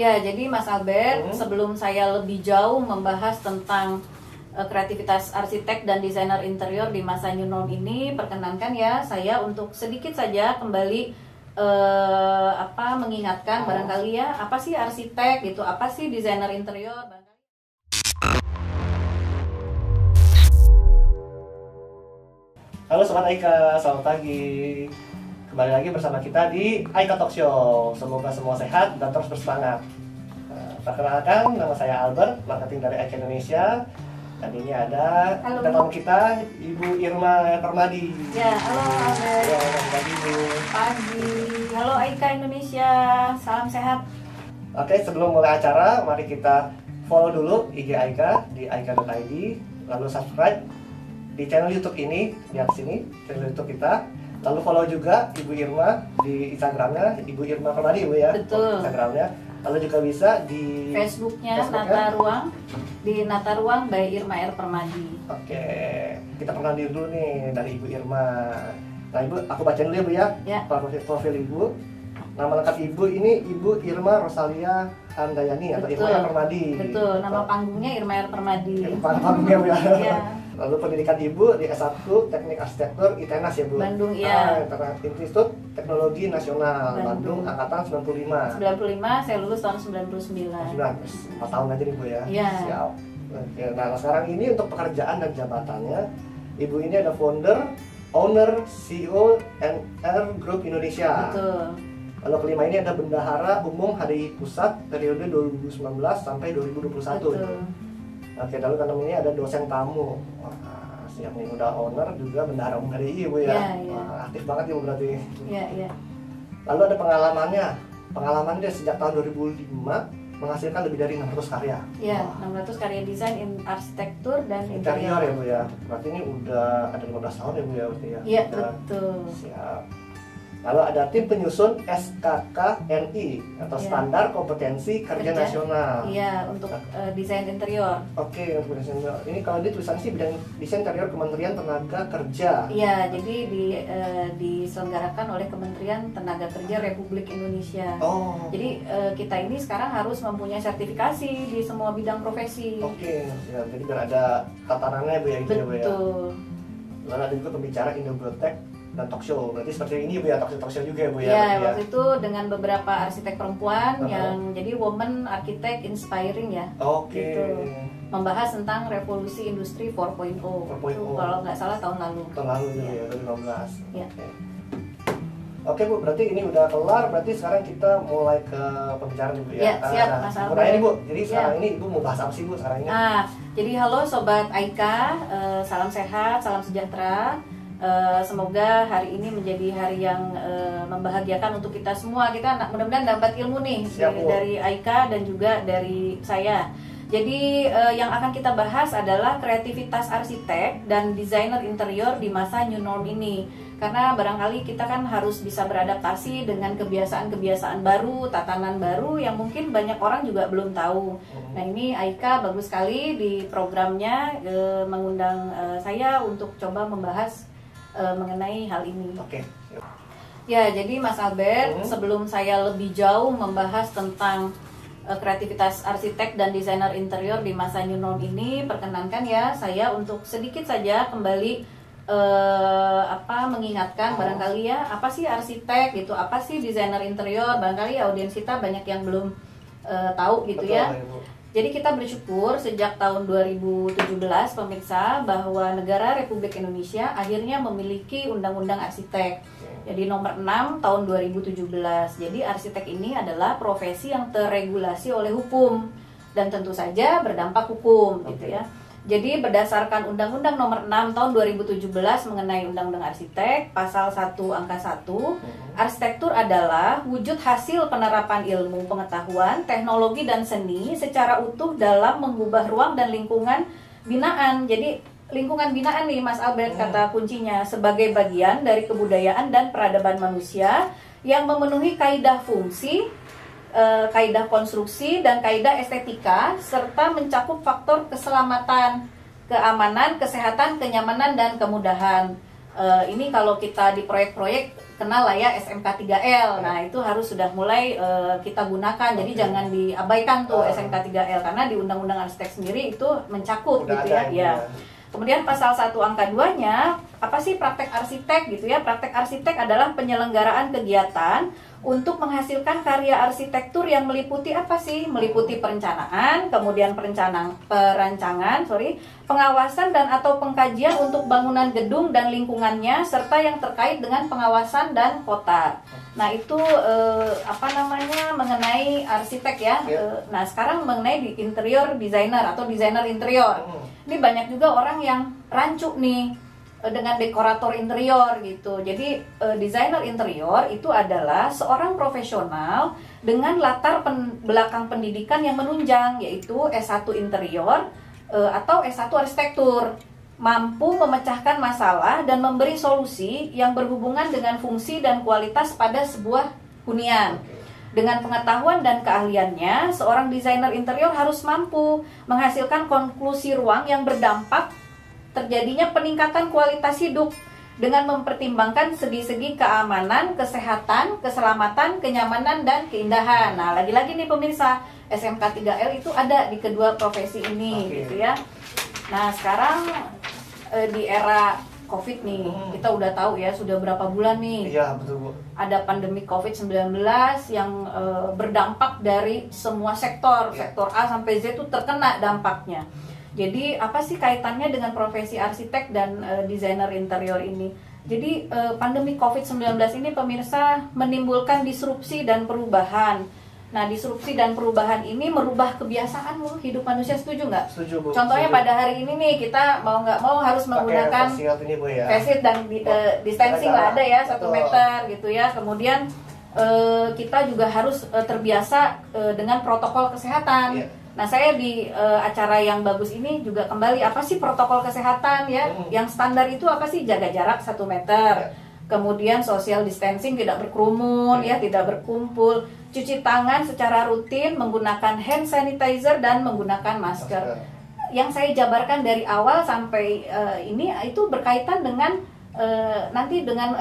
Ya, jadi Mas Albert, sebelum saya lebih jauh membahas tentang kreativitas arsitek dan desainer interior di masa new normal ini, perkenankan ya saya untuk sedikit saja kembali mengingatkan barangkali ya, apa sih arsitek gitu, apa sih desainer interior. Halo Sobat Aika, selamat pagi. Kembali lagi bersama kita di Aika Talk Show. Semoga semua sehat dan terus bersemangat. Perkenalkan, nama saya Albert, marketing dari Aika Indonesia. Dan ini ada tamu kita, Ibu Irma Permadi. Ya, halo Albert. Ya, pagi Bu. Pagi. Halo Aika Indonesia, salam sehat. Oke, sebelum mulai acara, mari kita follow dulu IG Aika di aika.id, lalu subscribe di channel YouTube ini, lihat sini channel YouTube kita. Lalu follow juga Ibu Irma di Instagramnya, Ibu Irma Permadi Bu ya. Betul. Instagramnya. Lalu juga bisa di Facebooknya Nata Ruang, di Nata Ruang by Irma R Permadi. Oke, kita kenal dulu nih dari Ibu Irma. Nah Ibu, aku bacain dulu ya Bu ya, profil Ibu. Nama lengkap Ibu ini Ibu Irma Rosalia Handayani atau Irma R Permadi. Betul, nama panggungnya Irma R Permadi. Panggungnya Bu ya. Ya. Lalu pendidikan Ibu di S1 Teknik Arsitektur ITENAS ya Bu. Bandung ya. Institut Teknologi Nasional Bandung angkatan 95. 95, saya lulus tahun 99. 4 tahun aja nih Bu ya. Iya. Siap. Oke, nah sekarang ini untuk pekerjaan dan jabatannya, Ibu ini ada founder, owner, CEO NR Group Indonesia. Betul. Lalu kelima ini ada bendahara umum HDI Pusat periode 2019 sampai 2021. Betul. Oke, lalu kan ini ada dosen tamu. Wah, siap nih, udah owner juga bendahara umum HDI Bu ya. Iya. Wah, aktif banget ya Bu berarti. Iya, iya. Lalu ada pengalamannya. Pengalamannya sejak tahun 2005 menghasilkan lebih dari 600 karya. Iya, 600 karya desain arsitektur dan Interior ya Bu ya. Berarti ini udah ada 15 tahun ya Bu ya berarti ya. Iya, betul. Siap. Lalu ada tim penyusun SKKNI atau Standar Kompetensi Kerja Nasional. Iya, untuk desain interior. Oke, untuk desain interior. Ini kalau di tulisannya sih bidang desain interior Kementerian Tenaga Kerja. Iya, jadi diselenggarakan oleh Kementerian Tenaga Kerja Republik Indonesia. Oh. Jadi kita ini sekarang harus mempunyai sertifikasi di semua bidang profesi. Oke, ya, jadi biar ada tatarannya Bu ya itu ya Bu ya. Betul. Lalu ada juga pembicara Indobiotech dan talk show. Berarti seperti ini Bu ya, talk show juga ya Bu ya. Ya, waktu itu dengan beberapa arsitek perempuan yang jadi woman architect inspiring ya. Oke. Gitu. Membahas tentang revolusi industri 4.0. Kalau nggak salah tahun lalu. Tahun lalu ya, 2015. Ya. Oke Bu, berarti ini udah kelar. Berarti sekarang kita mulai ke pembicaraan Bu ya. Ya, siap Mas Albert. Mulai ini Bu. Jadi sekarang ini Ibu mau bahas apa sih Bu sekarang ini? Jadi halo Sobat Aika, salam sehat, salam sejahtera. Semoga hari ini menjadi hari yang membahagiakan untuk kita semua. Kita mudah-mudahan dapat ilmu nih dari Aika dan juga dari saya. Jadi yang akan kita bahas adalah kreativitas arsitek dan desainer interior di masa new normal ini. Karena barangkali kita kan harus bisa beradaptasi dengan kebiasaan-kebiasaan baru, tatanan baru yang mungkin banyak orang juga belum tahu. Nah ini Aika bagus sekali di programnya mengundang saya untuk coba membahas mengenai hal ini. Oke. Ya, jadi Mas Albert, sebelum saya lebih jauh membahas tentang kreativitas arsitek dan desainer interior di masa new normal ini, perkenankan ya saya untuk sedikit saja kembali mengingatkan barangkali ya, apa sih arsitek gitu, apa sih desainer interior, barangkali audiens kita banyak yang belum tahu gitu. Betul, ya. Jadi kita bersyukur sejak tahun 2017 pemirsa bahwa negara Republik Indonesia akhirnya memiliki undang-undang arsitek. Jadi nomor 6 tahun 2017. Jadi arsitek ini adalah profesi yang terregulasi oleh hukum dan tentu saja berdampak hukum gitu ya. Jadi berdasarkan Undang-Undang Nomor 6 Tahun 2017 mengenai Undang-Undang Arsitek, Pasal 1 Angka 1, arsitektur adalah wujud hasil penerapan ilmu, pengetahuan, teknologi, dan seni secara utuh dalam mengubah ruang dan lingkungan binaan. Jadi lingkungan binaan nih Mas Albert kata kuncinya, sebagai bagian dari kebudayaan dan peradaban manusia yang memenuhi kaidah fungsi, kaidah konstruksi dan kaidah estetika serta mencakup faktor keselamatan, keamanan, kesehatan, kenyamanan dan kemudahan. Ini kalau kita di proyek-proyek kenal lah ya SMK 3L. Nah, itu harus sudah mulai kita gunakan. Jadi jangan diabaikan tuh SMK 3L karena di Undang-Undang Arsitek sendiri itu mencakup gitu ya. Ya. Kemudian pasal 1 angka 2-nya, apa sih praktek arsitek gitu ya? Praktek arsitek adalah penyelenggaraan kegiatan untuk menghasilkan karya arsitektur yang meliputi apa sih? Meliputi perencanaan, kemudian perancangan, pengawasan dan atau pengkajian untuk bangunan gedung dan lingkungannya, serta yang terkait dengan pengawasan dan kota. Nah, itu mengenai arsitek ya. Nah, sekarang mengenai di interior designer atau desainer interior. Ini banyak juga orang yang rancu nih dengan dekorator interior gitu. Jadi desainer interior itu adalah seorang profesional dengan latar belakang pendidikan yang menunjang, yaitu S1 interior atau S1 arsitektur, mampu memecahkan masalah dan memberi solusi yang berhubungan dengan fungsi dan kualitas pada sebuah hunian. Dengan pengetahuan dan keahliannya, seorang desainer interior harus mampu menghasilkan konklusi ruang yang berdampak terjadinya peningkatan kualitas hidup dengan mempertimbangkan segi-segi keamanan, kesehatan, keselamatan, kenyamanan, dan keindahan. Nah, lagi-lagi nih pemirsa, SMK 3L itu ada di kedua profesi ini, gitu ya. Nah, sekarang di era COVID nih, kita udah tahu ya, sudah berapa bulan nih. Iya, betul, Bu. Ada pandemi COVID-19 yang berdampak dari semua sektor, sektor A sampai Z itu terkena dampaknya. Jadi apa sih kaitannya dengan profesi arsitek dan desainer interior ini? Jadi pandemi COVID-19 ini pemirsa menimbulkan disrupsi dan perubahan. Nah, disrupsi dan perubahan ini merubah kebiasaan loh hidup manusia, setuju nggak? Setuju, Bu. Contohnya pada hari ini nih kita mau nggak mau harus menggunakan face shield dan distancing lah, ada ya 1 meter gitu ya. Kemudian kita juga harus terbiasa dengan protokol kesehatan. Nah, saya di acara yang bagus ini juga kembali apa sih protokol kesehatan ya? Yang standar itu apa sih? Jaga jarak 1 meter. Kemudian social distancing, tidak berkerumun ya, tidak berkumpul, cuci tangan secara rutin, menggunakan hand sanitizer dan menggunakan masker. Yang saya jabarkan dari awal sampai ini itu berkaitan dengan nanti dengan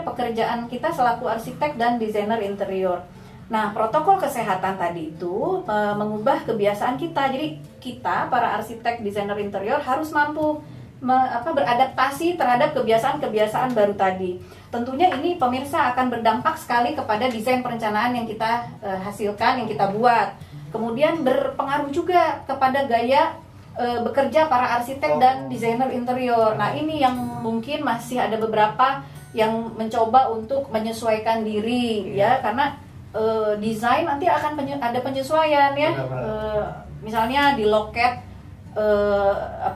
pekerjaan kita selaku arsitek dan desainer interior. Nah, protokol kesehatan tadi itu mengubah kebiasaan kita. Jadi kita para arsitek desainer interior harus mampu beradaptasi terhadap kebiasaan-kebiasaan baru tadi. Tentunya ini pemirsa akan berdampak sekali kepada desain perencanaan yang kita hasilkan, yang kita buat. Kemudian berpengaruh juga kepada gaya bekerja para arsitek dan desainer interior. Nah, ini yang mungkin masih ada beberapa yang mencoba untuk menyesuaikan diri ya, karena desain nanti akan ada penyesuaian ya. Misalnya di loket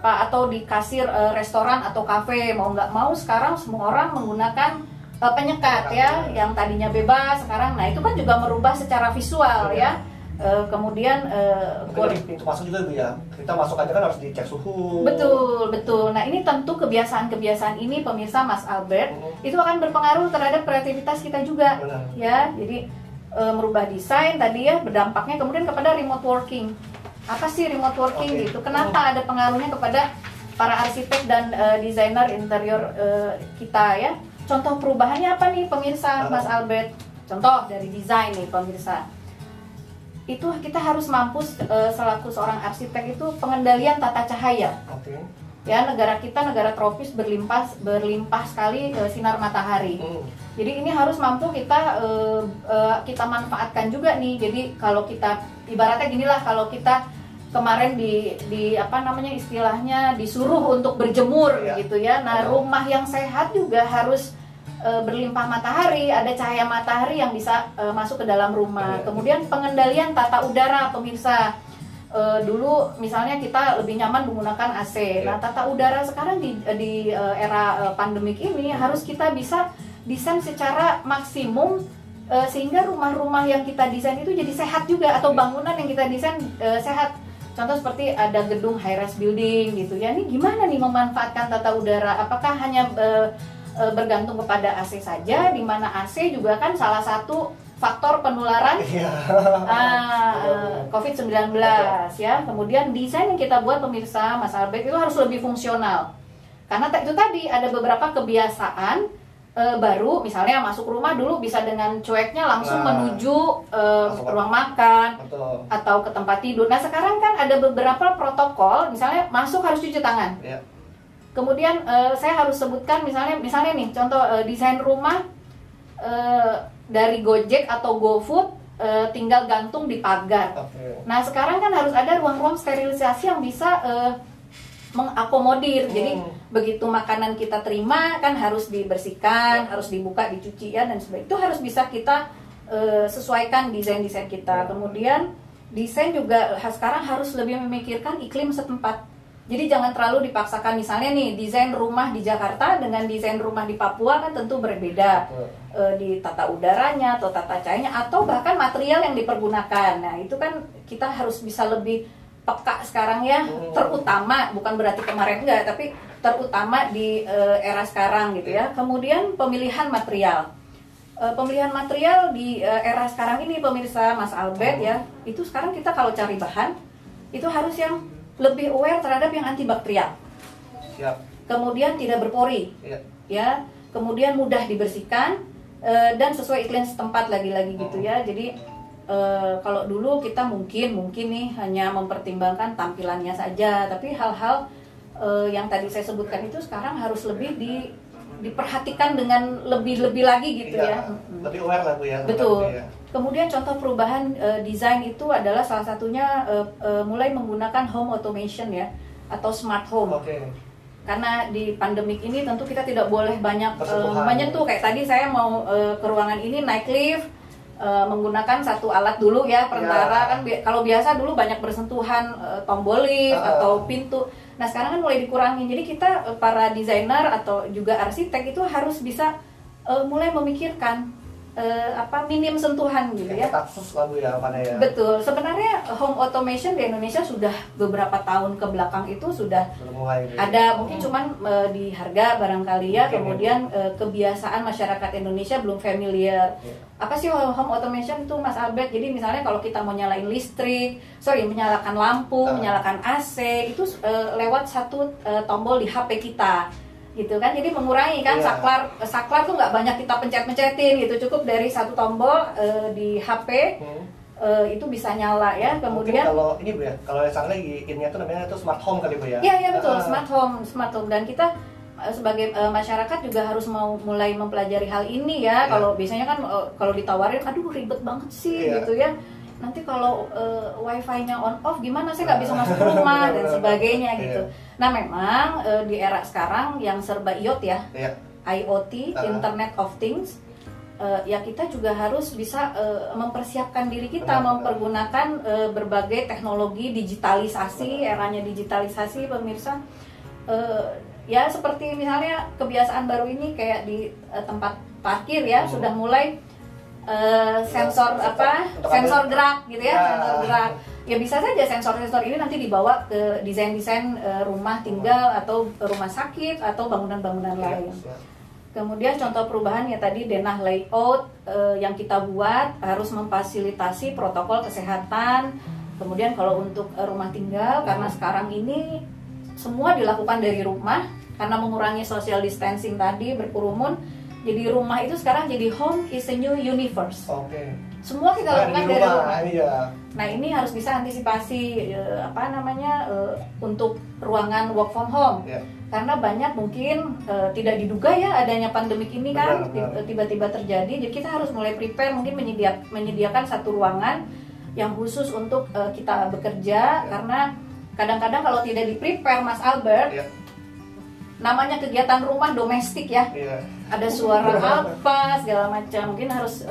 atau di kasir restoran atau kafe, mau nggak mau sekarang semua orang menggunakan penyekat ya, yang tadinya bebas sekarang. Nah, itu kan juga merubah secara visual ya. Kemudian pintu masuk juga, Bu, ya. Kita masuk aja kan harus dicek suhu. Betul. Nah, ini tentu kebiasaan-kebiasaan ini pemirsa Mas Albert itu akan berpengaruh terhadap kreativitas kita juga. Ya. Jadi merubah desain tadi ya, berdampaknya kemudian kepada remote working. Apa sih remote working gitu? Kenapa ada pengaruhnya kepada para arsitek dan desainer interior kita ya? Contoh perubahannya apa nih pemirsa Mas Albert? Contoh dari desain nih pemirsa. Itu kita harus mampu selaku seorang arsitek itu pengendalian tata cahaya. Ya, negara kita negara tropis berlimpah sekali sinar matahari. Jadi ini harus mampu kita manfaatkan juga nih. Jadi kalau kita ibaratnya ginilah, kalau kita kemarin istilahnya disuruh untuk berjemur gitu ya. Nah, rumah yang sehat juga harus berlimpah matahari, ada cahaya matahari yang bisa masuk ke dalam rumah. Kemudian pengendalian tata udara pemirsa. Dulu misalnya kita lebih nyaman menggunakan AC. Nah, tata udara sekarang di era pandemik ini harus kita bisa desain secara maksimum sehingga rumah-rumah yang kita desain itu jadi sehat juga, atau bangunan yang kita desain sehat. Contoh seperti ada gedung high-rise building gitu ya. Ini gimana nih memanfaatkan tata udara? Apakah hanya bergantung kepada AC saja, di mana AC juga kan salah satu faktor penularan COVID-19 ya. Kemudian desain yang kita buat pemirsa Mas Albert itu harus lebih fungsional. Karena itu tadi ada beberapa kebiasaan baru, misalnya masuk rumah dulu bisa dengan cueknya langsung menuju ruang makan. Betul. Atau ke tempat tidur. Nah sekarang kan ada beberapa protokol, misalnya masuk harus cuci tangan. Ya. Kemudian saya harus sebutkan misalnya nih contoh desain rumah dari Gojek atau GoFood tinggal gantung di pagar. Okay. Nah sekarang kan harus ada ruang-ruang sterilisasi yang bisa mengakomodir. Jadi begitu makanan kita terima kan harus dibersihkan, harus dibuka, dicuci ya dan sebagainya. Itu harus bisa kita sesuaikan desain-desain kita. Kemudian desain juga sekarang harus lebih memikirkan iklim setempat. Jadi jangan terlalu dipaksakan, misalnya nih desain rumah di Jakarta dengan desain rumah di Papua kan tentu berbeda. Di tata udaranya atau tata cahayanya atau bahkan material yang dipergunakan. Nah itu kan kita harus bisa lebih peka sekarang ya, terutama bukan berarti kemarin enggak, tapi terutama di era sekarang gitu ya. Kemudian pemilihan material. Pemilihan material di era sekarang ini pemirsa Mas Albert ya, itu sekarang kita kalau cari bahan itu harus yang lebih aware terhadap yang antibakterial. Siap. Kemudian tidak berpori. Ya, kemudian mudah dibersihkan dan sesuai iklim setempat lagi-lagi gitu ya. Jadi kalau dulu kita mungkin nih hanya mempertimbangkan tampilannya saja, tapi hal-hal yang tadi saya sebutkan itu sekarang harus lebih diperhatikan dengan lebih lagi gitu ya. Lebih aware lah Bu ya. Betul. Ya. Kemudian contoh perubahan desain itu adalah salah satunya mulai menggunakan home automation ya atau smart home. Karena di pandemik ini tentu kita tidak boleh banyak menyentuh. Kayak tadi saya mau ke ruangan ini naik lift, menggunakan satu alat dulu ya perantara kan kalau biasa dulu banyak bersentuhan tombol lift atau pintu. Nah sekarang kan mulai dikurangi. Jadi kita para desainer atau juga arsitek itu harus bisa mulai memikirkan minim sentuhan gitu ya. Betul. Sebenarnya home automation di Indonesia sudah beberapa tahun ke belakang itu sudah ada, mungkin cuman di harga barangkali ya. Kemudian kebiasaan masyarakat Indonesia belum familiar. Apa sih home automation itu Mas Albert? Jadi misalnya kalau kita mau nyalain menyalakan lampu, menyalakan AC itu lewat satu tombol di HP kita. Gitu kan, jadi mengurangi kan saklar tuh nggak banyak kita pencet-pencetin gitu, cukup dari satu tombol di HP itu bisa nyala ya. Kemudian kalau ini Bu ya, kalau yang sana lagi ini tuh namanya itu smart home kali Bu ya. Iya betul, smart home dan kita sebagai masyarakat juga harus mulai mempelajari hal ini ya. Kalau biasanya kan kalau ditawarin aduh ribet banget sih gitu ya. Nanti kalau wifi-nya on off gimana, saya nggak bisa masuk rumah dan sebagainya gitu. Nah memang di era sekarang yang serba IoT ya, IoT, Internet of Things, ya kita juga harus bisa mempersiapkan diri kita mempergunakan berbagai teknologi digitalisasi, eranya digitalisasi pemirsa. Ya seperti misalnya kebiasaan baru ini kayak di tempat parkir ya sudah mulai sensor gerak gitu ya, sensor gerak. Ya bisa saja sensor-sensor ini nanti dibawa ke desain-desain rumah tinggal atau rumah sakit atau bangunan-bangunan lain. Kemudian contoh perubahan ya tadi denah layout yang kita buat harus memfasilitasi protokol kesehatan. Kemudian kalau untuk rumah tinggal karena sekarang ini semua dilakukan dari rumah karena mengurangi social distancing tadi berkerumun. Jadi rumah itu sekarang jadi home is a new universe. Semua kita lakukan dari rumah. Nah ini harus bisa antisipasi untuk ruangan work from home. Karena banyak mungkin tidak diduga ya adanya pandemik ini kan tiba-tiba terjadi. Jadi kita harus mulai prepare, mungkin menyediakan satu ruangan yang khusus untuk kita bekerja. Karena kadang-kadang kalau tidak di-prepare Mas Albert, namanya kegiatan rumah domestik ya, ada suara apa segala macam, mungkin harus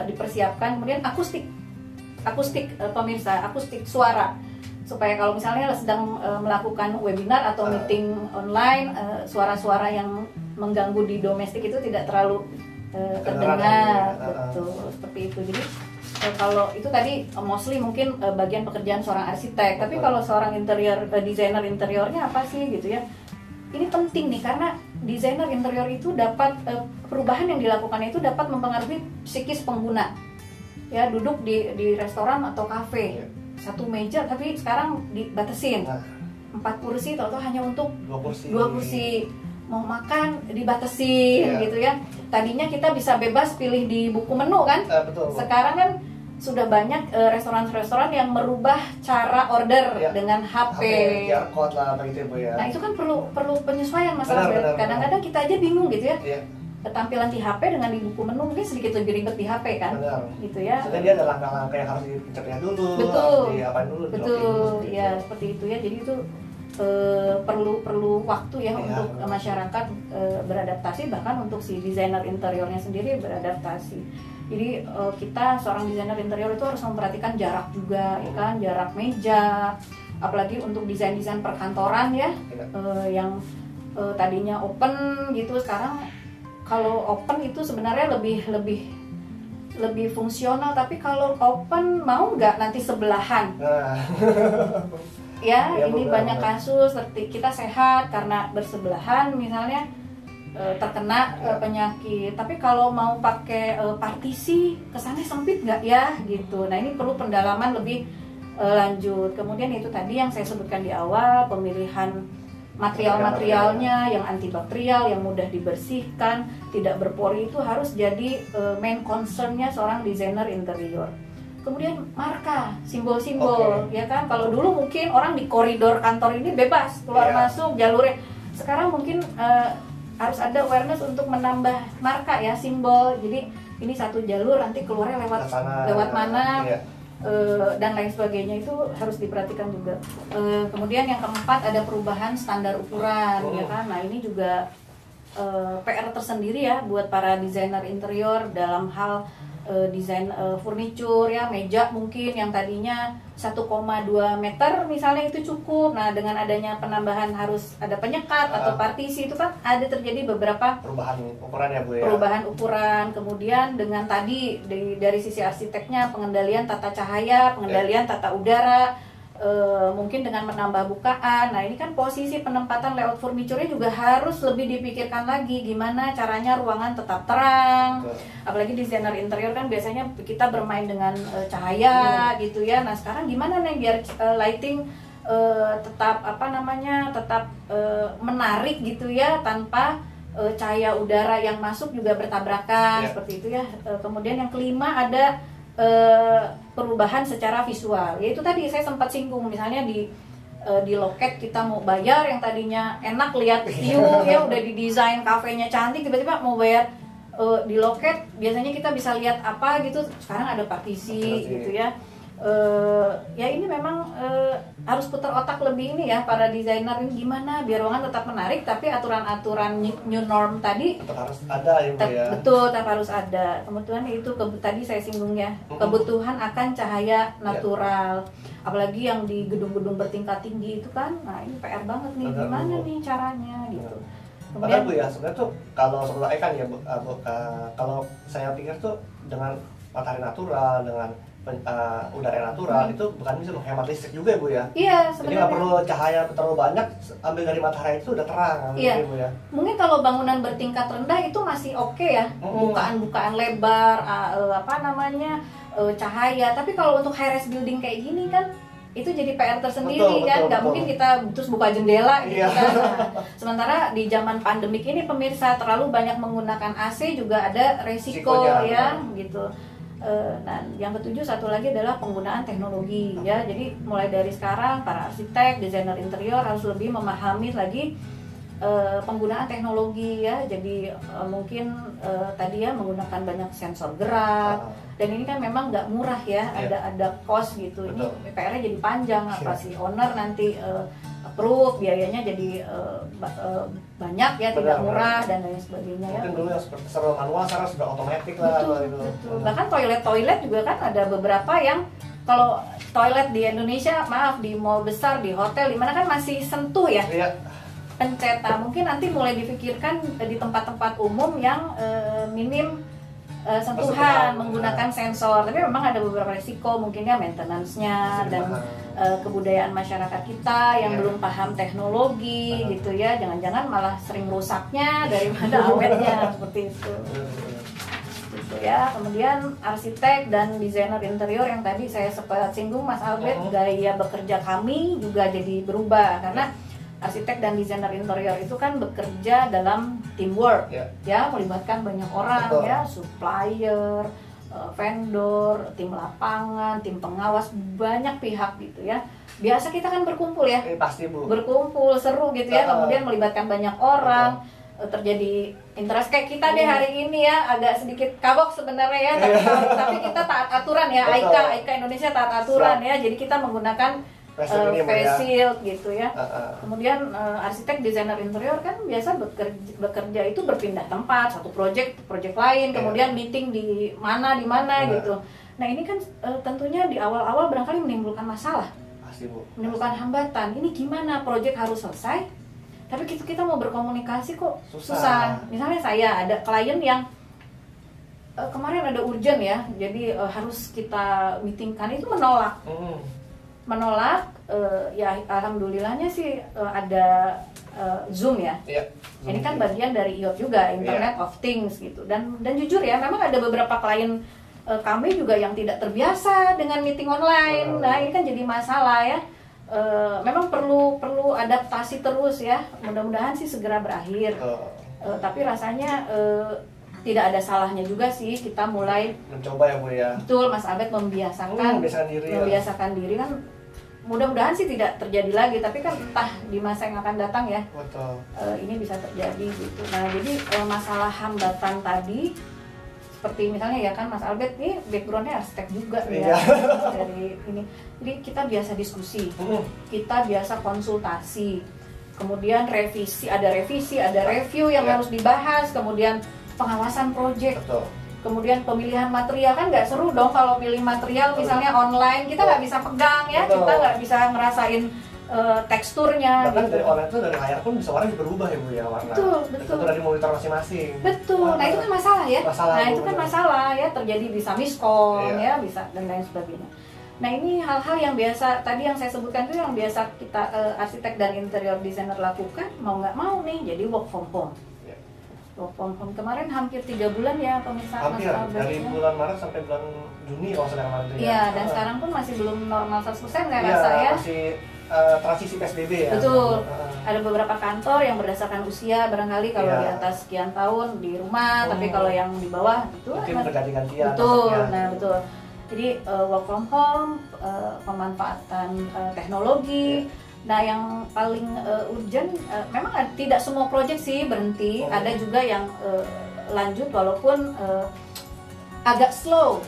dipersiapkan. Kemudian akustik pemirsa, akustik suara, supaya kalau misalnya sedang melakukan webinar atau meeting online, suara-suara yang mengganggu di domestik itu tidak terlalu terdengar. Betul, seperti itu. Jadi kalau itu tadi mostly mungkin bagian pekerjaan seorang arsitek, tapi kalau seorang desainer interiornya apa sih gitu ya. Ini penting nih karena desainer interior itu dapat perubahan yang dilakukan itu dapat mempengaruhi psikis pengguna. Ya duduk di restoran atau kafe, satu meja tapi sekarang dibatasin 4 kursi atau hanya untuk 2 kursi. mau makan dibatasin gitu ya. Tadinya kita bisa bebas pilih di buku menu kan. Betul. Sekarang kan sudah banyak restoran-restoran yang merubah cara order dengan HP. QR code lah begitu Bu ya. Nah itu kan perlu penyesuaian Mas Albert. Kadang-kadang kita aja bingung gitu ya. Tampilan di HP dengan di buku menu mungkin sedikit lebih ribet di HP kan. Gitu ya. Jadi dia ada langkah-langkah yang harus dipencetnya dulu. Betul. Diapain dulu. Betul. Ya seperti itu ya. Jadi itu perlu waktu ya untuk masyarakat beradaptasi, bahkan untuk si desainer interiornya sendiri beradaptasi. Jadi kita seorang desainer interior itu harus memperhatikan jarak juga, ya kan, jarak meja, apalagi untuk desain-desain perkantoran ya, yang tadinya open gitu, sekarang kalau open itu sebenarnya lebih fungsional, tapi kalau open mau nggak nanti sebelahan? Ya, ini banyak kasus seperti kita sehat karena bersebelahan misalnya terkena penyakit, tapi kalau mau pakai partisi kesannya sempit nggak ya gitu. Nah ini perlu pendalaman lebih lanjut. Kemudian itu tadi yang saya sebutkan di awal, pemilihan material-materialnya yang antibakterial, yang mudah dibersihkan, tidak berpori, itu harus jadi main concernnya seorang desainer interior. Kemudian marka, simbol-simbol, ya kan. Kalau dulu mungkin orang di koridor kantor ini bebas keluar masuk jalurnya. Sekarang mungkin harus ada awareness untuk menambah marka ya, simbol. Jadi ini satu jalur, nanti keluarnya lewat mana, dan lain sebagainya, itu harus diperhatikan juga. Kemudian yang keempat ada perubahan standar ukuran, ya kan. Nah ini juga PR tersendiri ya buat para desainer interior dalam hal desain furniture ya, meja mungkin yang tadinya 1,2 meter misalnya itu cukup. Nah dengan adanya penambahan harus ada penyekat atau partisi, itu kan ada terjadi beberapa perubahan ukuran ya Bu ya. Perubahan ukuran. Kemudian dengan tadi dari sisi arsiteknya, pengendalian tata cahaya, pengendalian tata udara, mungkin dengan menambah bukaan. Nah ini kan posisi penempatan layout furniture-nya juga harus lebih dipikirkan lagi, gimana caranya ruangan tetap terang. Apalagi desainer interior kan biasanya kita bermain dengan cahaya gitu ya. Nah sekarang gimana nih biar lighting tetap tetap menarik gitu ya, tanpa cahaya udara yang masuk juga bertabrakan, seperti itu ya. Kemudian yang kelima ada perubahan secara visual, yaitu tadi saya sempat singgung, misalnya di loket kita mau bayar, yang tadinya enak lihat view ya, udah didesain kafenya cantik, tiba-tiba mau bayar di loket biasanya kita bisa lihat apa gitu, sekarang ada partisi gitu ya. Ya ini memang harus putar otak lebih ini ya, para desainer ini gimana biar ruangan tetap menarik, tapi aturan-aturan new norm tadi tetap harus ada ya Bu ya. Betul, tetap harus ada. Kemudian itu tadi saya singgung ya, kebutuhan akan cahaya natural. Apalagi yang di gedung-gedung bertingkat tinggi itu kan, nah ini PR banget nih, gimana nih caranya gitu. Kemudian Bu ya, sebenarnya tuh kalau sebenarnya kan ya Bu, kalau saya pikir tuh dengan matahari natural, dengan udara natural itu bukan bisa menghemat listrik juga ya Bu ya. Iya, sebenarnya. Jadi nggak perlu cahaya terlalu banyak, ambil dari matahari itu udah terang. Iya. Bu ya. Mungkin kalau bangunan bertingkat rendah itu masih oke ya, bukaan-bukaan lebar, cahaya. Tapi kalau untuk high rise building kayak gini kan, itu jadi PR tersendiri kan, nggak mungkin kita terus buka jendela gitu kan. Nah, sementara di zaman pandemik ini pemirsa terlalu banyak menggunakan AC juga ada resiko ya gitu. Nah, yang ketujuh satu lagi adalah penggunaan teknologi ya. Jadi mulai dari sekarang para arsitek, desainer interior harus lebih memahami lagi penggunaan teknologi ya. Jadi mungkin tadi ya menggunakan banyak sensor gerak, dan ini kan memang nggak murah ya, ada cost gitu. Ini PR-nya jadi panjang, apa sih owner nanti approve, biayanya jadi banyak ya, tidak murah dan lain sebagainya ya. Mungkin dulu yang seperti serba manual sekarang sudah otomatis lah. Betul. Bahkan toilet juga kan ada beberapa yang, kalau toilet di Indonesia, maaf, di mall besar, di hotel, dimana kan masih sentuh ya, pencet. Mungkin nanti mulai dipikirkan di tempat-tempat umum yang minim sentuhan, menggunakan sensor. Tapi memang ada beberapa resiko, mungkin ya maintenance-nya dan kebudayaan masyarakat kita yang belum paham teknologi gitu ya. Jangan-jangan malah sering rusaknya daripada awetnya, seperti itu. Gitu ya. Kemudian arsitek dan desainer interior yang tadi saya sempat singgung Mas Albert, gaya bekerja kami juga jadi berubah karena arsitek dan desainer interior itu kan bekerja dalam teamwork, ya melibatkan banyak orang. Betul. Ya, supplier, vendor, tim lapangan, tim pengawas, banyak pihak gitu ya. Biasa kita kan berkumpul ya, pasti Bu, berkumpul seru gitu ya, kemudian melibatkan banyak orang. Terjadi interest kayak kita deh hari ini ya, agak sedikit kagok sebenarnya ya, tapi kita taat aturan ya. AIKA Indonesia taat aturan ya, jadi kita menggunakan face shield gitu ya. Kemudian arsitek desainer interior kan biasa bekerja itu berpindah tempat, satu project lain, kemudian meeting di mana gitu. Nah ini kan tentunya di awal-awal barangkali menimbulkan masalah, menimbulkan hambatan. Ini gimana project harus selesai, tapi kita mau berkomunikasi kok susah. Misalnya saya ada klien yang kemarin ada urgent ya, jadi harus kita meetingkan, itu menolak. Ya alhamdulillahnya sih ada Zoom ya. Ini kan bagian dari IoT juga, Internet of Things gitu. Dan jujur ya, memang ada beberapa klien kami juga yang tidak terbiasa dengan meeting online. Nah ini kan jadi masalah ya. Memang perlu adaptasi terus ya. Mudah-mudahan sih segera berakhir. Tapi rasanya tidak ada salahnya juga sih kita mulai mencoba ya Bu ya. Betul, Mas Albert membiasakan diri kan. Mudah-mudahan sih tidak terjadi lagi, tapi kan entah di masa yang akan datang ya. Betul. Ini bisa terjadi gitu. Nah jadi masalah hambatan tadi, seperti misalnya ya kan Mas Albert nih backgroundnya arsitek juga ya dari ini. Jadi kita biasa diskusi, kita biasa konsultasi, kemudian ada review yang harus dibahas, kemudian pengawasan project. Betul. Kemudian pemilihan material, kan nggak seru dong kalau pilih material misalnya online, kita nggak bisa pegang ya. Betul. Kita nggak bisa ngerasain teksturnya. Bahkan gitu. Dari online itu dari layar pun bisa warna berubah ya Bu ya, warna. Betul. Dari monitor masing-masing. Betul. Nah itu kan masalah ya. Itu kan masalah ya, terjadi bisa miskom ya, bisa dan lain sebagainya. Nah ini hal-hal yang biasa tadi yang saya sebutkan itu yang biasa kita arsitek dan interior designer lakukan, mau nggak mau nih jadi work from home. Work from home kemarin hampir 3 bulan ya pemirsa. Hampir, dari bulan Maret sampai bulan Juni kalau sedang kemarin. Iya, dan sekarang pun masih belum normal 100% saya rasa ya. Masih transisi PSBB ya. Betul. Ada beberapa kantor yang berdasarkan usia barangkali kalau di atas sekian tahun di rumah, tapi kalau yang di bawah itu mungkin berganti-gantian. Betul. Nah, betul. Jadi work from home, pemanfaatan teknologi. Nah yang paling urgent, memang tidak semua proyek sih berhenti, ada juga yang lanjut walaupun agak slow,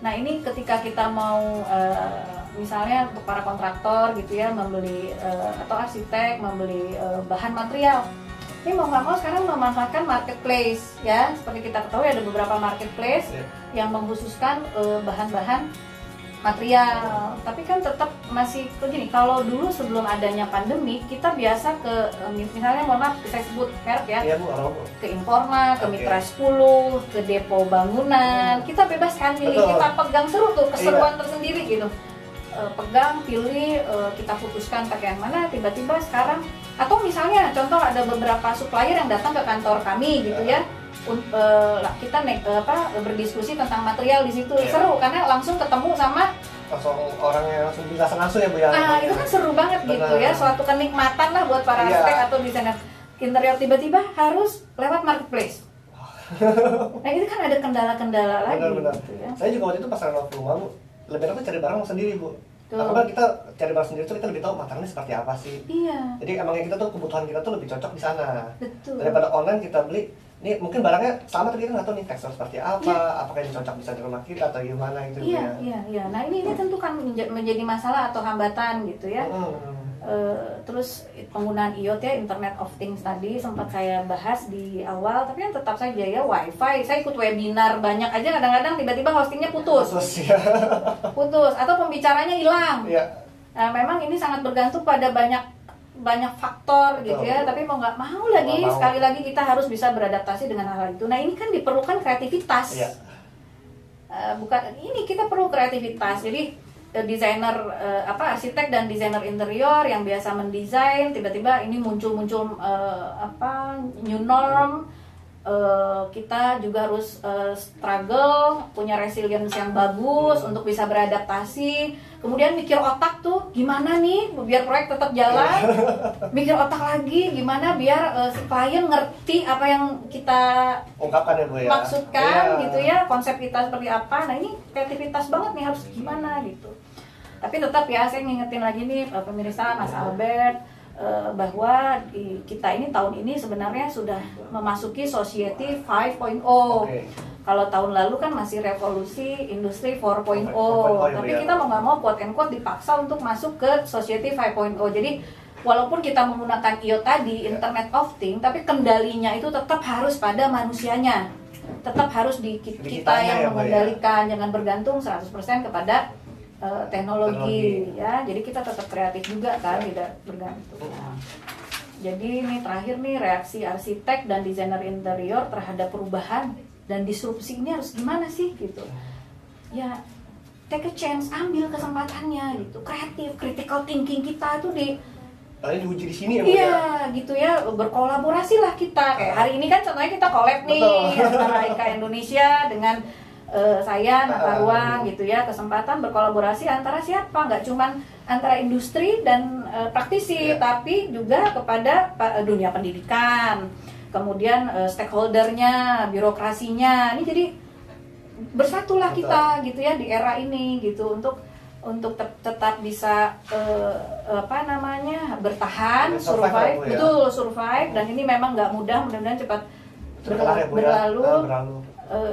Nah ini ketika kita mau misalnya untuk para kontraktor gitu ya membeli atau arsitek membeli bahan material, ini mau nggak mau sekarang memanfaatkan marketplace ya. Seperti kita ketahui ada beberapa marketplace yang mengkhususkan bahan-bahan material, tapi kan tetap masih begini. Kalau dulu sebelum adanya pandemi kita biasa ke misalnya mohon maaf saya sebut merek ya, ke Informa, ke Mitra 10, ke Depo Bangunan, kita bebas kan milih, kita pegang, seru tuh, keseruan tersendiri gitu. Pegang, pilih, kita putuskan pakai yang mana. Tiba-tiba sekarang, atau misalnya contoh ada beberapa supplier yang datang ke kantor kami gitu ya, kita berdiskusi tentang material di situ. Seru karena langsung ketemu sama orang yang langsung ya Bu ya. Nah itu kan seru banget. Bener. Gitu ya, suatu kenikmatan lah buat para arsitek atau desainer interior, tiba-tiba harus lewat marketplace. Nah itu kan ada kendala-kendala lagi. Benar. Gitu ya. Saya juga waktu itu pas renov rumah Bu, lebih enak cari barang sendiri Bu. Karena kita cari barang sendiri tuh kita lebih tahu materialnya seperti apa sih. Iya. Jadi emangnya kita tuh kebutuhan kita tuh lebih cocok di sana. Betul. Daripada online kita beli, ini mungkin barangnya sama tapi kita nggak tahu nih tekstur seperti apa, apakah ini cocok bisa di rumah kita atau gimana gitu ya. Iya. Nah ini tentu kan menjadi masalah atau hambatan gitu ya. Terus penggunaan IoT ya, Internet of Things tadi sempat saya bahas di awal, tapi kan tetap saja ya WiFi. Saya ikut webinar banyak aja, kadang-kadang tiba-tiba hostingnya putus atau pembicaranya hilang. Nah, memang ini sangat bergantung pada banyak faktor gitu ya. Tapi mau nggak mau lagi, sekali lagi kita harus bisa beradaptasi dengan hal itu. Nah ini kan diperlukan kreativitas. Bukan ini, kita perlu kreativitas. Jadi desainer arsitek dan desainer interior yang biasa mendesain, tiba-tiba ini muncul new norm, kita juga harus struggle, punya resilience yang bagus untuk bisa beradaptasi. Kemudian mikir otak tuh gimana nih biar proyek tetap jalan. Mikir otak lagi gimana biar si klien ngerti apa yang kita ungkapkan ya Bu ya. Maksudkan gitu ya, konsep kita seperti apa. Nah ini kreativitas banget nih, harus gimana gitu. Tapi tetap ya, saya ngingetin lagi nih pemirsa, Mas Albert, bahwa kita ini tahun ini sebenarnya sudah memasuki society 5.0. Kalau tahun lalu kan masih revolusi industri 4.0. Tapi kita mau nggak mau quote and quote dipaksa untuk masuk ke society 5.0. Jadi walaupun kita menggunakan IoT tadi, Internet of Things, tapi kendalinya itu tetap harus pada manusianya. Tetap harus di kita yang mengendalikan, jangan bergantung 100% kepada teknologi ya. Jadi kita tetap kreatif juga kan, tidak bergantung. Jadi ini terakhir nih, reaksi arsitek dan desainer interior terhadap perubahan dan disrupsi ini harus gimana sih gitu. Ya take a chance, ambil kesempatannya gitu. Kreatif, critical thinking kita itu diuji di sini ya Bu. Iya gitu ya, berkolaborasi lah kita. Kayak hari ini kan contohnya kita collab nih antara IKA Indonesia dengan saya Nata Ruang gitu ya, kesempatan berkolaborasi antara siapa, nggak cuman antara industri dan praktisi, tapi juga kepada dunia pendidikan, kemudian stakeholdernya, birokrasinya. Ini jadi bersatulah kita gitu ya di era ini gitu untuk tetap bisa bertahan, survive, betul survive. Dan ini memang nggak mudah, mudah-mudahan cepat berlalu.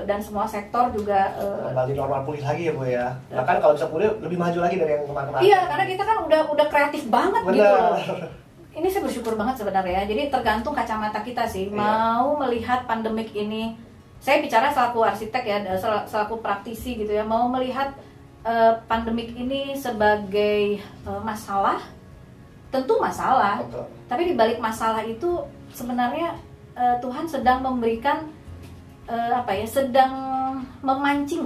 Dan semua sektor juga kembali normal, pulih lagi ya Bu ya. Bahkan kalau bisa pulih lebih maju lagi dari yang kemarin-kemarin. Iya, karena kita kan udah kreatif banget. Bener. Gitu. Ini saya bersyukur banget sebenarnya. Jadi tergantung kacamata kita sih, mau melihat pandemik ini. Saya bicara selaku arsitek ya, selaku praktisi gitu ya, mau melihat pandemik ini sebagai masalah. Tentu masalah. Betul. Tapi di balik masalah itu sebenarnya Tuhan sedang memberikan sedang memancing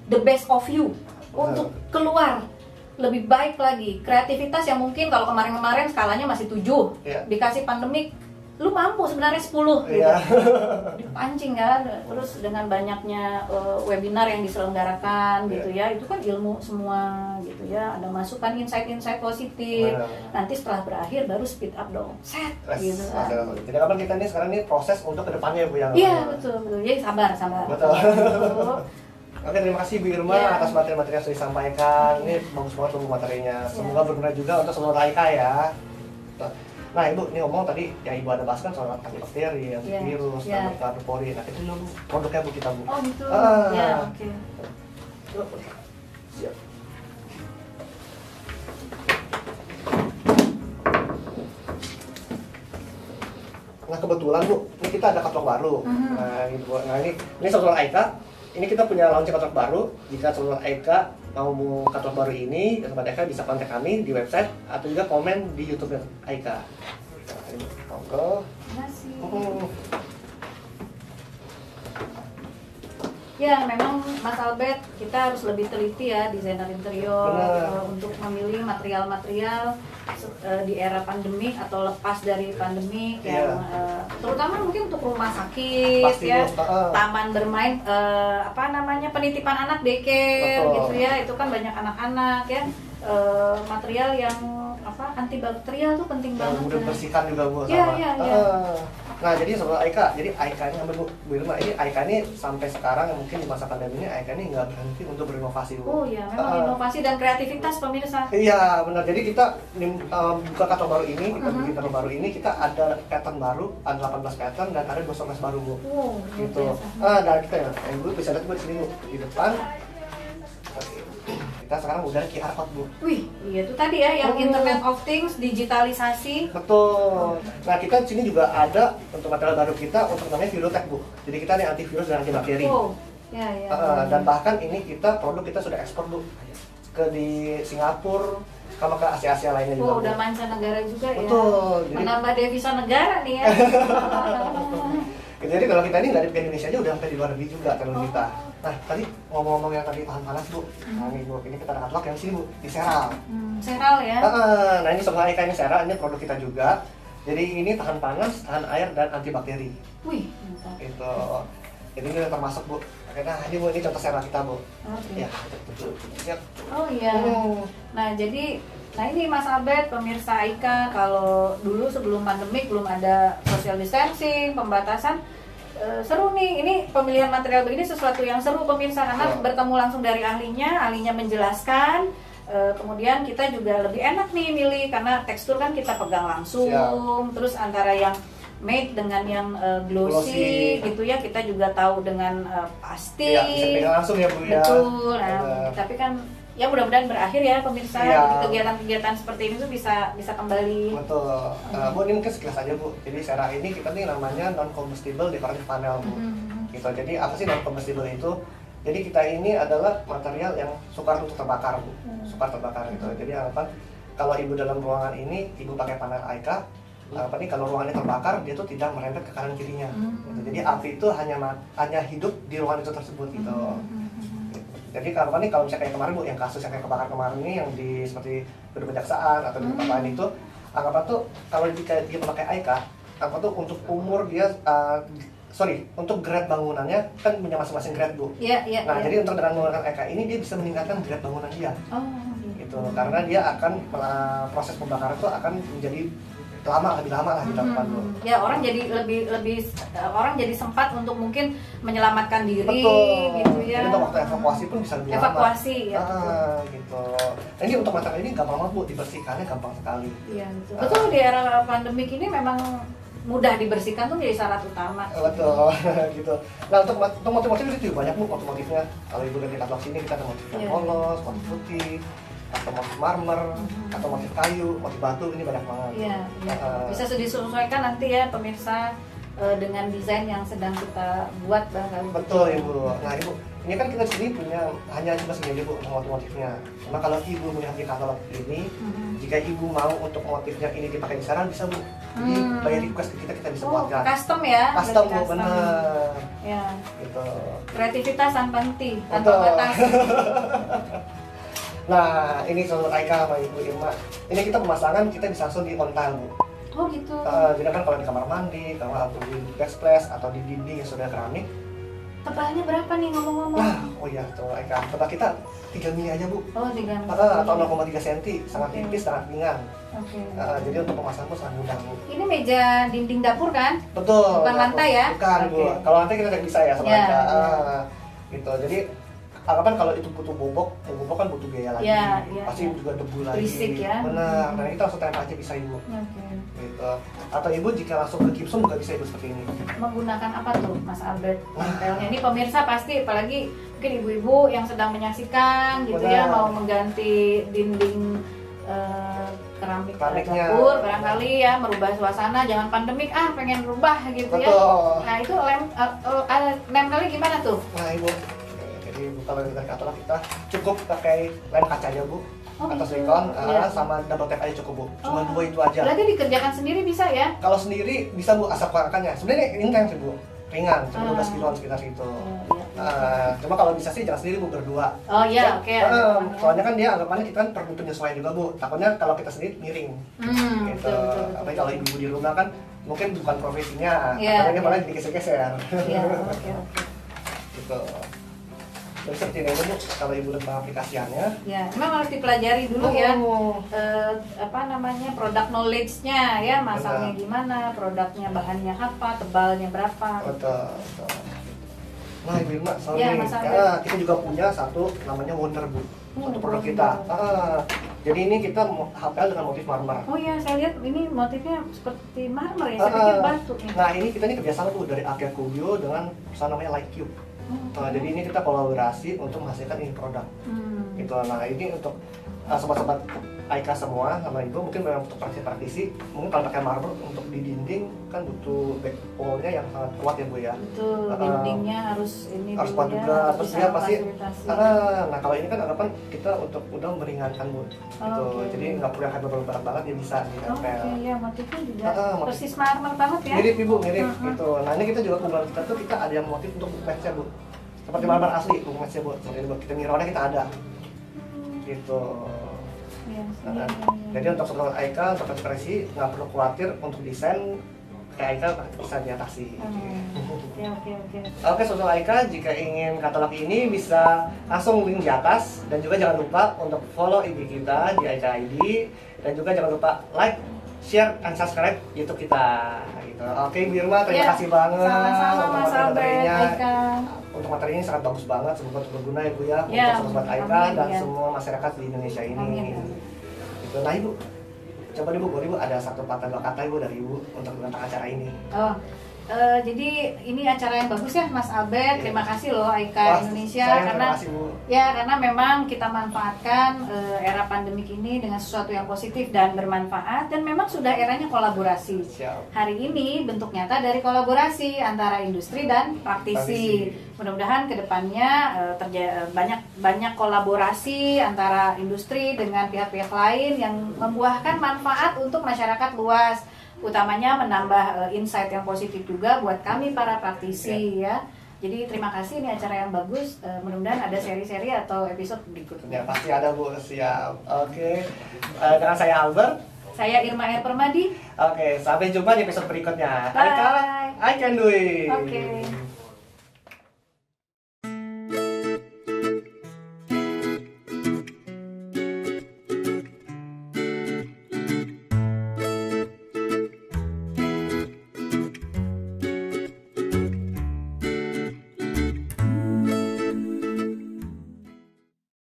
the best of you untuk keluar lebih baik lagi. Kreativitas yang mungkin kalau kemarin-kemarin skalanya masih 7, dikasih pandemik lu mampu sebenarnya 10 gitu. Dipancing kan. Terus dengan banyaknya webinar yang diselenggarakan gitu ya, itu kan ilmu semua gitu ya, ada masukan insight-insight positif. Nanti setelah berakhir baru speed up dong, set gitu kan. Jadi kapan kita nih sekarang ini proses untuk kedepannya Bu yang iya betul. Jadi sabar betul. Oke, terima kasih Bu Irma atas materi-materi yang sudah disampaikan. Ini bagus banget Bu materinya. Semoga berguna juga untuk seluruh IKA ya. Nah Ibu, ini ngomong tadi ya Ibu ada bahas kan soal antibakteri, antivirus, antivirus. Nah itu dulu produknya Bu kita Bu. Oh gitu. Ya oke. Siap. Nah kebetulan Bu, ini kita ada katalog baru. Nah ini seluruh IKA. Ini kita punya launching katalog baru. Jika seluruh IKA mau katalog baru ini, Sobat IKA bisa kontak kami di website atau juga komen di YouTube IKA. Nah, ini monggo. Terima kasih. Ya, memang Mas Albert, kita harus lebih teliti ya, desainer interior, untuk memilih material-material di era pandemi atau lepas dari pandemi yang terutama mungkin untuk rumah sakit. Pasti, ya, taman bermain, penitipan anak daycare gitu ya, itu kan banyak anak-anak ya. Material yang antibakterial tuh penting banget. Mudah bersihkan juga Bu. Iya. Nah jadi sobat IKA, jadi IKA ini ambil Bu Irma, ini IKA ini sampai sekarang mungkin di masa pandemi ini IKA ini nggak berhenti untuk berinovasi Bu. Oh iya, memang inovasi dan kreativitas pemirsa. Iya benar, jadi kita buka katalog baru ini, kita bikin katalog baru ini, kita ada pattern baru, ada 18 pattern dan ada 12 baru Bu. Gitu. Dan kita ya, Ibu bisa lihat Bu di sini Bu, di depan. Kita sekarang udah QR code Bu. Wih, iya itu tadi ya yang Internet of Things, digitalisasi. Betul. Nah kita di sini juga ada untuk material baru kita untuk namanya Virotech Bu. Jadi kita nih antivirus dan antibakteri. Dan bahkan ini produk kita sudah ekspor Bu ke di Singapura, sama ke Asia lainnya juga. Udah mancanegara juga ya. Betul. Menambah devisa negara nih ya. Jadi kalau kita ini nggak di Indonesia aja udah sampai di luar negeri juga kalau kita. Nah tadi ngomong-ngomong yang tadi tahan panas Bu, nah ini Bu, ini kita ada katalog yang sini Bu, di Seral. Seral ya? Nah ini semua IKA ini Seral, ini produk kita juga. Jadi ini tahan panas, tahan air, dan antibakteri. Wih, itu. Jadi ini termasuk Bu. Karena ini contoh serba kita Bu. Oke. Ya, betul. Ya. Oh iya. Nah jadi, ini Mas Albert, pemirsa Aika, kalau dulu sebelum pandemik belum ada social distancing, pembatasan, seru nih. Ini pemilihan material begini sesuatu yang seru pemirsa, karena bertemu langsung dari ahlinya menjelaskan. Kemudian kita juga lebih enak nih milih, karena tekstur kan kita pegang langsung. Terus antara yang matte dengan yang glossy gitu ya, kita juga tahu dengan pasti. Iya, bisa pegang langsung ya Bu ya. Betul. Nah, tapi kan ya mudah-mudahan berakhir ya pemirsa. Jadi kegiatan-kegiatan seperti ini tuh bisa kembali. Betul. Bu, ini mungkin sekilas aja Bu. Jadi Cera ini kita nih namanya non combustible decorative panel Bu. Gitu. Jadi apa sih non combustible itu? Jadi kita ini adalah material yang sukar untuk terbakar Bu. Sukar terbakar gitu. Jadi apa? Kalau Ibu dalam ruangan ini Ibu pakai panel Aika, apa nih, kalau ruangannya terbakar dia tuh tidak merembet ke kanan kirinya. Gitu. Jadi api itu hanya hidup di ruangan itu tersebut gitu. Jadi kalau misalnya kayak kemarin Bu, yang kasus yang kayak kebakar kemarin ini yang di seperti gedung kejaksaan atau di tempat lain itu, anggapan tuh kalau jika dia pakai Aika, apa tuh untuk umur dia untuk grade bangunannya kan punya masing-masing grade Bu. Iya. Nah jadi untuk dengan menggunakan Aika ini dia bisa meningkatkan grade bangunan dia. Gitu. Karena dia akan proses pembakaran itu akan menjadi lebih lama lah dilakukan Bu. Ya, orang jadi orang jadi sempat untuk mungkin menyelamatkan diri. Betul. Gitu ya. Jadi untuk waktu evakuasi pun bisa lebih lama. Ya. Gitu. Nah, ini untuk material ini gampang banget Bu, dibersihkannya gampang sekali. Iya, betul. Betul, di era pandemik ini memang mudah dibersihkan tuh jadi syarat utama. Betul, gitu. Nah untuk motif-motif itu juga banyak Bu, motif-motifnya. Kalau Ibu lihat di katalog sini kita ada motif yang polos, motif putih, atau motif marmer, atau motif kayu, motif batu, ini banyak banget. Iya. Bisa disesuaikan nanti ya pemirsa dengan desain yang sedang kita buat barangkali. Betul Ibu. Nah Ibu, ini kan kita di sini punya hanya cuma segini Bu motif-motifnya. Karena kalau Ibu melihat di katalog ini, jika Ibu mau untuk motifnya ini dipakai di sana bisa Bu. Jadi bayar request ke kita bisa buatkan. Custom ya? Custom Bu, bener. Ya. Gitu. Kreativitas tanpa henti, tanpa batas. Nah, ini soal Aika sama Ibu Irma. Ini kita pemasangan kita bisa langsung di on tile Bu. Oh gitu. Jadi kan kalau di kamar mandi, kalau di backsplash atau di dinding yang sudah keramik. Tebalnya berapa nih ngomong-ngomong? Nah, oh iya, soal Aika. Tebal kita 3 mili aja Bu. Oh 3 mili. Atau 0,3 cm, sangat tipis, sangat ringan. Oke. Jadi untuk pemasangan pun sangat mudah Bu. Ini meja dinding dapur kan? Betul. Bukan lantai ya? Bukan Bu. Kalau lantai kita tidak bisa ya sama Aika. Gitu. Jadi anggapan kalau itu butuh bobok kan butuh biaya lagi. Pasti juga debu lagi. Berisik ya. Benar. Nah kita langsung tempel aja bisa Ibu. Gitu. Atau Ibu jika langsung ke gypsum juga bisa Ibu seperti ini. Menggunakan apa tuh Mas Albert tempelnya? Ini pemirsa pasti, apalagi mungkin ibu-ibu yang sedang menyaksikan gitu ya, mau mengganti dinding keramik dapur barangkali ya, merubah suasana, jangan pandemik pengen rubah gitu. Ya. Nah itu nempelnya gimana tuh? Nah Ibu, jadi kalau dari katalog kita cukup pakai lem kaca aja Bu, atau silikon, sama double tape aja cukup Bu. Cuma 2 itu aja. Berarti dikerjakan sendiri bisa ya? Kalau sendiri bisa Bu, asal keluarkannya. Sebenarnya intens sih Bu, ringan, cuma 12 kiloan sekitar itu. Cuma kalau bisa sih jangan sendiri Bu, berdua. Oh iya, oke. Soalnya kan dia anggapannya kita kan perlu penyesuaian juga Bu. Takutnya kalau kita sendiri miring. Gitu. Apalagi kalau ibu di rumah kan mungkin bukan profesinya, katanya malah digeser-geser. Iya, oke. Gitu. Terus seperti ini Bu, kalau Ibu lihat aplikasiannya. Ya, memang harus dipelajari dulu ya. Produk knowledge-nya ya, masalahnya gimana, produknya bahannya apa, tebalnya berapa. Betul. Nah Ibu Irma, kita juga punya satu namanya Wonder Bu, satu produk kita. Jadi ini kita HPL dengan motif marmer. Oh iya, saya lihat ini motifnya seperti marmer ya, saya pikir batu. Nah kita ini kerjasama Bu dari Akia Kuyo dengan perusahaan namanya Light Cube. Jadi ini kita kolaborasi untuk menghasilkan ini produk. Gitu. Nah ini untuk sobat-sobat Aika semua sama Ibu, mungkin memang untuk praktisi, mungkin kalau pakai marmer untuk di dinding kan butuh backbone-nya yang sangat kuat ya Bu ya. Betul, dindingnya harus kuat juga, terus dia pasti. Nah kalau ini kan anggapan kita untuk udah meringankan Bu. Gitu. Jadi nggak perlu yang berat banget, dia bisa ditempel. Iya, motifnya juga persis marmer banget ya. Mirip Ibu, mirip gitu. Nah ini kita juga keunggulan kita tuh kita ada yang motif untuk match-nya Bu. Seperti marmer asli, match-nya Bu. Seperti ini Bu, kita mirrornya kita ada. Gitu. Jadi untuk sobat Aika, untuk ekspresi nggak perlu khawatir untuk desain kayak Aika bisa diatasi. Oke. Oke, Sobat Aika, jika ingin katalog ini bisa langsung link di atas, dan juga jangan lupa untuk follow IG kita di Aika ID, dan juga jangan lupa like, share, and subscribe YouTube kita. Gitu. Oke, Bu Irma, terima kasih banget. Sama-sama Mas Albert, Aika. Untuk materi ini sangat bagus banget, semoga berguna ya Bu ya, untuk Sobat Aika dan semua masyarakat di Indonesia ini. Gitu. Nah Ibu, coba Ibu, boleh Ibu ada satu patah dua kata Ibu dari Ibu untuk tentang acara ini. Jadi ini acara yang bagus ya Mas Albert. Terima kasih loh Aika Indonesia karena memang kita manfaatkan era pandemik ini dengan sesuatu yang positif dan bermanfaat, dan memang sudah eranya kolaborasi. Hari ini bentuk nyata dari kolaborasi antara industri dan praktisi. Mudah-mudahan kedepannya banyak kolaborasi antara industri dengan pihak-pihak lain yang membuahkan manfaat untuk masyarakat luas, utamanya menambah insight yang positif juga buat kami para praktisi ya. Jadi terima kasih, ini acara yang bagus. Mudah-mudahan ada seri-seri atau episode berikutnya. Ya pasti ada Bu, siap. Oke. Dengan saya Albert. Saya Irma R. Permadi. Oke, sampai jumpa di episode berikutnya. Bye. I can do it. Oke.